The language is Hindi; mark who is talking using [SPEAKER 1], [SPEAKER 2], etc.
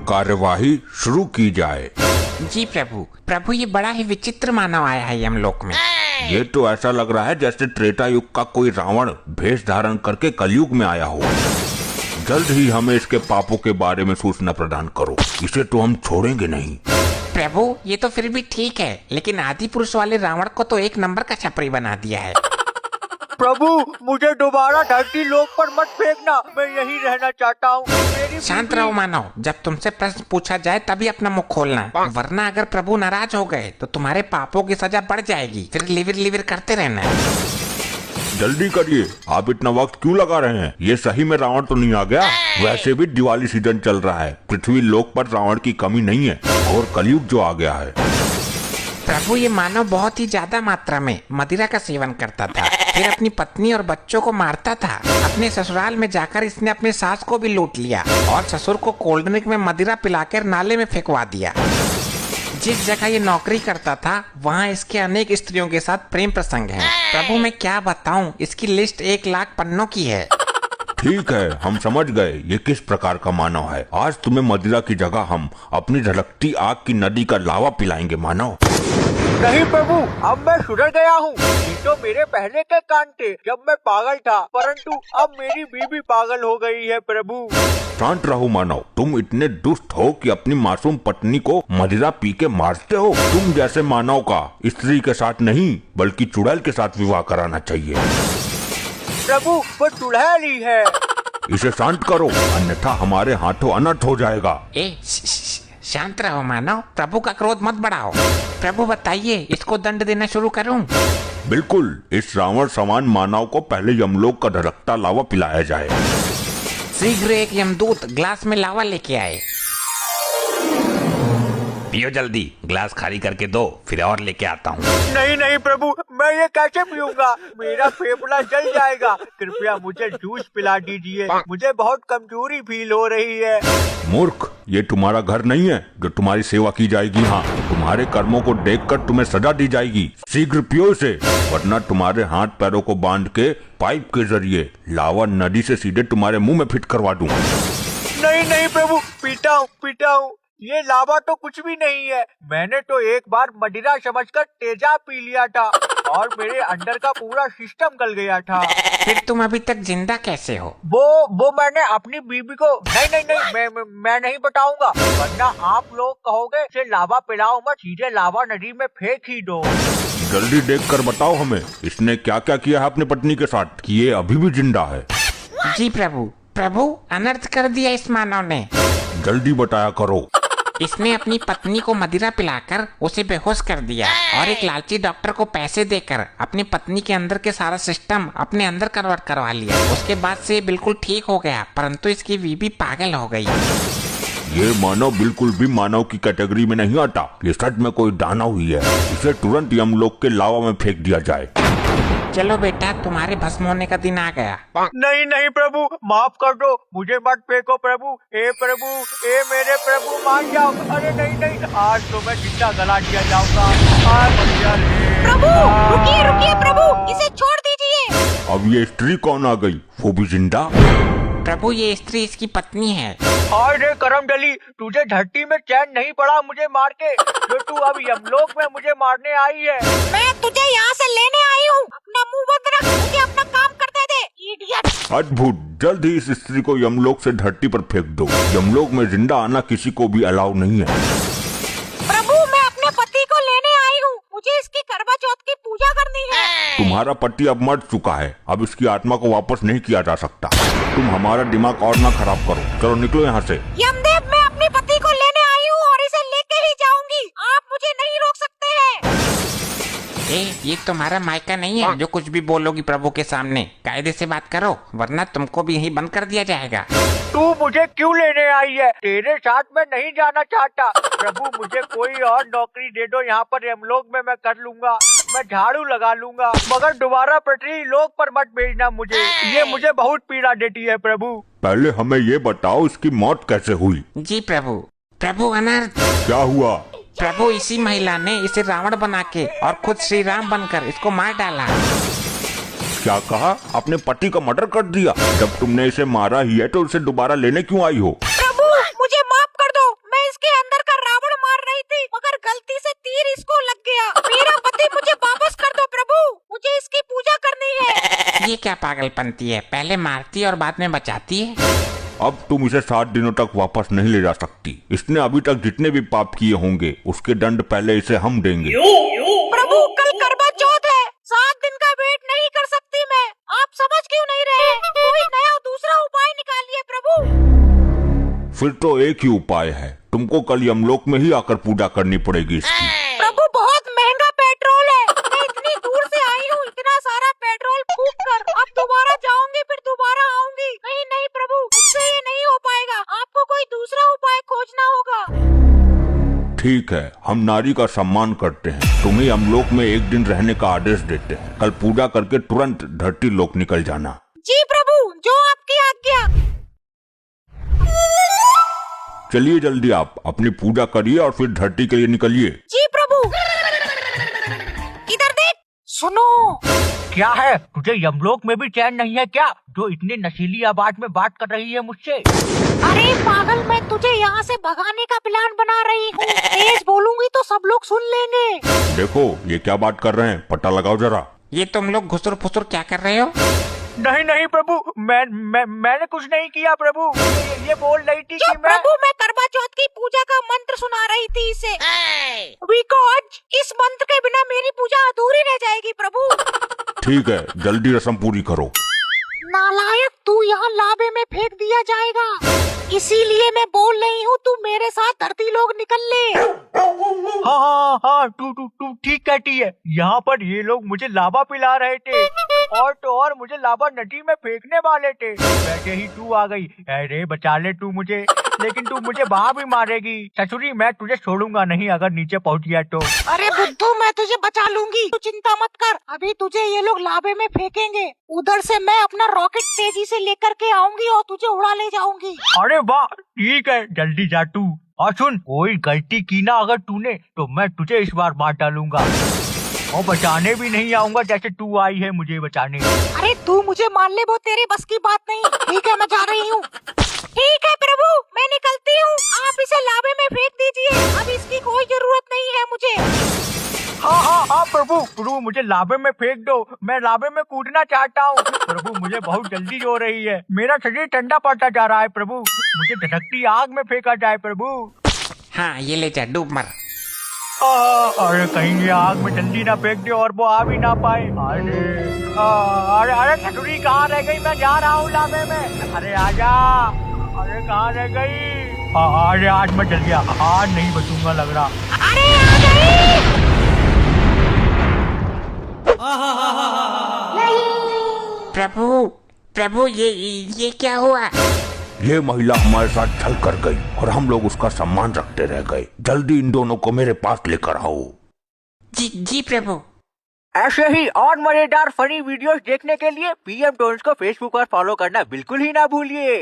[SPEAKER 1] कार्यवाही शुरू की जाए।
[SPEAKER 2] जी प्रभु। प्रभु ये बड़ा ही विचित्र मानव आया है यमलोक में।
[SPEAKER 1] ये तो ऐसा लग रहा है जैसे त्रेता युग का कोई रावण भेष धारण करके कलयुग में आया हो। जल्द ही हमें इसके पापों के बारे में सूचना प्रदान करो, इसे तो हम छोड़ेंगे नहीं।
[SPEAKER 2] प्रभु ये तो फिर भी ठीक है, लेकिन आदि पुरुष वाले रावण को तो एक नंबर का छपरी बना दिया है।
[SPEAKER 3] प्रभु मुझे दोबारा धरती लोक पर मत फेंकना, मैं यहीं रहना चाहता हूँ।
[SPEAKER 2] शांत रहो मानव, जब तुमसे प्रश्न पूछा जाए तभी अपना मुख खोलना, वरना अगर प्रभु नाराज हो गए तो तुम्हारे पापों की सजा बढ़ जाएगी। फिर लिविर लिविर करते रहना।
[SPEAKER 1] जल्दी करिए, आप इतना वक्त क्यों लगा रहे हैं? ये सही में रावण तो नहीं आ गया? वैसे भी दिवाली सीजन चल रहा है, पृथ्वी लोक पर रावण की कमी नहीं है और कलयुग जो आ गया है।
[SPEAKER 2] प्रभु ये मानव बहुत ही ज्यादा मात्रा में मदिरा का सेवन करता था, फिर अपनी पत्नी और बच्चों को मारता था। अपने ससुराल में जाकर इसने अपने सास को भी लूट लिया और ससुर को कोल्ड ड्रिंक में मदिरा पिलाकर नाले में फेंकवा दिया। जिस जगह ये नौकरी करता था वहाँ इसके अनेक स्त्रियों के साथ प्रेम प्रसंग हैं। प्रभु मैं क्या बताऊं, इसकी लिस्ट 1 लाख पन्नों की है।
[SPEAKER 1] ठीक है, हम समझ गए ये किस प्रकार का मानव है। आज तुम्हें मदिरा की जगह हम अपनी झलकती आग की नदी का लावा पिलाएंगे मानव।
[SPEAKER 3] नहीं प्रभु, अब मैं सुधर गया हूँ। ये तो मेरे पहले के कान थे जब मैं पागल था, परंतु अब मेरी बीवी पागल हो गई है प्रभु।
[SPEAKER 1] शांत रहो मानव, तुम इतने दुष्ट हो कि अपनी मासूम पत्नी को मदिरा पी के मारते हो। तुम जैसे मानव का स्त्री के साथ नहीं बल्कि चुड़ैल के साथ विवाह कराना चाहिए।
[SPEAKER 3] प्रभु वो चुड़ैल ही है।
[SPEAKER 1] इसे शांत करो, अन्यथा हमारे हाथों अनर्थ हो जाएगा।
[SPEAKER 2] शांत रहो मानव, प्रभु का क्रोध मत बढ़ाओ। प्रभु बताइए, इसको दंड देना शुरू करूं?
[SPEAKER 1] बिल्कुल, इस रावण समान मानव को पहले यमलोक का धड़कता लावा पिलाया जाए।
[SPEAKER 2] शीघ्र एक यमदूत ग्लास में लावा लेके आए। पियो जल्दी, ग्लास खाली करके दो, फिर और लेके आता हूँ।
[SPEAKER 3] नहीं नहीं प्रभु, मैं ये कैसे पीऊंगा? मेरा फेफड़ा जल जाएगा। कृपया मुझे जूस पिला दीजिए, मुझे बहुत कमजोरी फील हो रही है।
[SPEAKER 1] मूर्ख, ये तुम्हारा घर नहीं है जो तुम्हारी सेवा की जाएगी। हाँ, तुम्हारे कर्मों को देखकर तुम्हें सजा दी जाएगी। शीघ्र पियो इसे, वरना तुम्हारे हाथ पैरों को बांध के पाइप के जरिए लावा नदी से सीधे तुम्हारे मुंह में फिट करवा दूं।
[SPEAKER 3] नहीं नहीं प्रभु, पीता हूँ। ये लावा तो कुछ भी नहीं है। मैंने तो एक बार मदिरा समझकर तेजाब पी लिया था और मेरे अंदर का पूरा सिस्टम गल गया था।
[SPEAKER 2] फिर तुम अभी तक जिंदा कैसे हो?
[SPEAKER 3] वो मैंने अपनी बीबी को नहीं, मैं नहीं बताऊंगा, वरना आप लोग कहोगे इसे लावा पिलाओ मत, सीधे लावा नदी में फेंक ही दो।
[SPEAKER 1] जल्दी देखकर बताओ हमें, इसने क्या क्या किया है अपनी पत्नी के साथ कि ये अभी भी जिंदा है।
[SPEAKER 2] जी प्रभु अनर्थ कर दिया इस मानव ने।
[SPEAKER 1] जल्दी बताया करो।
[SPEAKER 2] इसने अपनी पत्नी को मदिरा पिलाकर उसे बेहोश कर दिया और एक लालची डॉक्टर को पैसे देकर अपनी पत्नी के अंदर के सारा सिस्टम अपने अंदर कन्वर्ट करवा लिया। उसके बाद से बिल्कुल ठीक हो गया, परंतु इसकी बीवी पागल हो गई।
[SPEAKER 1] ये मानव बिल्कुल भी मानव की कैटेगरी में नहीं आता। ये सच में कोई दानव ही है। इसे तुरंत यमलोक के लावा में फेंक दिया जाए।
[SPEAKER 2] चलो बेटा, तुम्हारे भस्म होने का दिन आ गया।
[SPEAKER 3] नहीं प्रभु, माफ कर दो, मुझे मत फेंको प्रभु। हे प्रभु, हे मेरे प्रभु, मान जाओ। अरे नहीं, आज तो मैं जिंदा गला दिया जाऊंगा।
[SPEAKER 4] प्रभु रुकिए प्रभु, इसे छोड़ दीजिए।
[SPEAKER 1] अब ये स्त्री कौन आ गई, वो भी जिंदा?
[SPEAKER 2] प्रभु ये स्त्री इसकी पत्नी है।
[SPEAKER 3] अरे करम डली, तुझे धरती में चैन नहीं पड़ा मुझे मार के, जो तू अब यमलोक में मुझे मारने आई है।
[SPEAKER 4] मैं तुझे यहाँ से लेने आई हूँ, अपना मुंह बंद रख, मुझे अपना काम करने दे, इडियट।
[SPEAKER 1] अद्भुत, जल्द ही इस स्त्री को यमलोक से धरती पर फेंक दो। यमलोक में जिंदा आना किसी को भी अलाउ नहीं है।
[SPEAKER 4] प्रभु मैं अपने पति को लेने आई हूँ, मुझे इसकी करवा चौथ की पूजा करनी है।
[SPEAKER 1] तुम्हारा पति अब मर चुका है, अब इसकी आत्मा को वापस नहीं किया जा सकता। तुम हमारा दिमाग और ना खराब करो, चलो निकलो यहाँ से।
[SPEAKER 4] यमदेव मैं अपने पति को लेने आई हूँ और इसे लेके ही जाऊंगी, आप मुझे नहीं रोक सकते हैं।
[SPEAKER 2] ये तुम्हारा मायका नहीं है जो कुछ भी बोलोगी प्रभु के सामने। कायदे से बात करो, वरना तुमको भी यहीं बंद कर दिया जाएगा।
[SPEAKER 3] तू मुझे क्यों लेने आई है? तेरे साथ मैं नहीं जाना चाहता। प्रभु मुझे कोई और नौकरी दे दो, यहाँ पर यमलोक में मैं कर लूंगा, मैं झाड़ू लगा लूंगा, मगर दोबारा पृथ्वी लोक पर मत भेजना मुझे, ये मुझे बहुत पीड़ा देती है प्रभु।
[SPEAKER 1] पहले हमें ये बताओ इसकी मौत कैसे हुई?
[SPEAKER 2] जी प्रभु अनर्थ।
[SPEAKER 1] क्या हुआ?
[SPEAKER 2] प्रभु इसी महिला ने इसे रावण बना के और खुद श्री राम बनकर इसको मार डाला।
[SPEAKER 1] क्या कहा? अपने पति का मर्डर कर दिया? जब तुमने इसे मारा ही है तो उसे दोबारा लेने क्यों आई हो?
[SPEAKER 4] प्रभु मुझे माफ कर दो,
[SPEAKER 2] ये क्या पागलपंती है, पहले मारती है और बाद में बचाती है।
[SPEAKER 1] अब तुम इसे 7 दिनों तक वापस नहीं ले जा सकती। इसने अभी तक जितने भी पाप किए होंगे उसके दंड पहले इसे हम देंगे।
[SPEAKER 4] प्रभु कल करवा चौथ है, 7 दिन का वेट नहीं कर सकती मैं। आप समझ क्यों नहीं रहे? कोई नया दूसरा उपाय निकालिए प्रभु।
[SPEAKER 1] फिर तो एक ही उपाय है, तुमको कल यमलोक में ही आकर पूजा करनी पड़ेगी इसकी।
[SPEAKER 4] प्रभु बहुत महंगा पेट्रोल है, मैं इतनी दूर से आई हूँ इतना सारा पेट्रोल फूक कर, अब दोबारा जाऊंगी फिर दोबारा आऊंगी। नहीं प्रभु, मुझसे ये नहीं हो पाएगा, आपको कोई दूसरा उपाय खोजना होगा।
[SPEAKER 1] ठीक है, हम नारी का सम्मान करते हैं, तुम्हें यमलोक में एक दिन रहने का आदेश देते हैं। कल पूजा करके तुरंत धरती लोक निकल जाना।
[SPEAKER 4] जी प्रभु, जो आपकी आज्ञा।
[SPEAKER 1] चलिए जल्दी आप अपनी पूजा करिए और फिर धरती के लिए निकलिए।
[SPEAKER 4] जी प्रभु। इधर देख। सुनो।
[SPEAKER 3] क्या है, तुझे यमलोक में भी चैन नहीं है क्या, जो इतनी नशीली आवाज में बात कर रही है मुझसे?
[SPEAKER 4] अरे पागल, मैं तुझे यहाँ से भगाने का प्लान बना रही हूँ। तेज बोलूंगी तो सब लोग सुन लेंगे।
[SPEAKER 1] देखो ये क्या बात कर रहे हैं, पता लगाओ जरा।
[SPEAKER 2] ये तुम लोग घुसुर फुसुर क्या कर रहे हो?
[SPEAKER 3] नहीं प्रभु, मैंने कुछ नहीं किया प्रभु। ये बोल रही थी कि
[SPEAKER 4] प्रभु, मैं करवा चौथ की पूजा का मंत्र सुना रही थी इसे। बिकॉज इस मंत्र के बिना मेरी पूजा अधूरी रह जाएगी प्रभु।
[SPEAKER 1] ठीक है, जल्दी रस्म पूरी करो।
[SPEAKER 4] नालायक, तू यहाँ लाबे में फेंक दिया जाएगा, इसीलिए मैं बोल रही हूँ तू मेरे साथ धरती लोग निकल ले।
[SPEAKER 3] हाँ, तू ठीक कहती है। यहाँ पर ये लोग मुझे लावा पिला रहे थे और मुझे लावा नदी में फेंकने वाले थे। वैसे ही तू आ गई। अरे बचा ले तू मुझे, लेकिन तू मुझे वहाँ भी मारेगी। ससुरी, मैं तुझे छोड़ूंगा नहीं अगर नीचे पहुँच गया तो।
[SPEAKER 4] अरे बुद्धू, मैं तुझे बचा लूंगी, तू चिंता मत कर। अभी तुझे ये लोग लाबे में फेंकेंगे, उधर से मैं अपना रॉकेट तेजी से लेकर के आऊंगी और तुझे उड़ा ले जाऊंगी।
[SPEAKER 3] अरे वाह, ठीक है, जल्दी जा तू। और सुन, कोई गलती की ना अगर तूने तो मैं तुझे इस बार मार डालूंगा और बचाने भी नहीं आऊंगा जैसे तू आई है मुझे बचाने।
[SPEAKER 4] अरे तू मुझे मार ले, वो तेरे बस की बात नहीं। ठीक है, मैं जा रही हूँ। ठीक है प्रभु, मैं निकलती हूँ, आप इसे लाबे में फेंक दीजिए, अब इसकी कोई जरूरत नहीं है मुझे।
[SPEAKER 3] हाँ प्रभु, मुझे लाबे में फेंक दो, मैं लाबे में कूदना चाहता हूँ। प्रभु, मुझे बहुत जल्दी हो रही है, मेरा शरीर ठंडा पड़ता जा रहा है प्रभु, मुझे धधकती आग में फेंका जाए प्रभु।
[SPEAKER 2] हाँ, ये ले जा, डूब मर।
[SPEAKER 3] अरे कहीं ये आग में जल्दी ना फेंक दे और वो आ भी ना पाए। अरे खटुरी कहाँ रह गई, मैं जा रहा हूँ लाबे में। अरे आजा, अरे कहाँ रह गई? अरे आज मैं जल गया, आज नहीं बचूंगा लग रहा।
[SPEAKER 4] अरे आ गई।
[SPEAKER 2] प्रभु ये क्या हुआ?
[SPEAKER 1] ये महिला हमारे साथ छल कर गई और हम लोग उसका सम्मान रखते रह गए। जल्दी इन दोनों को मेरे पास लेकर आओ।
[SPEAKER 2] जी प्रभु।
[SPEAKER 3] ऐसे ही और मजेदार फनी वीडियोस देखने के लिए PM टोन्स को फेसबुक पर फॉलो करना बिल्कुल ही ना भूलिए।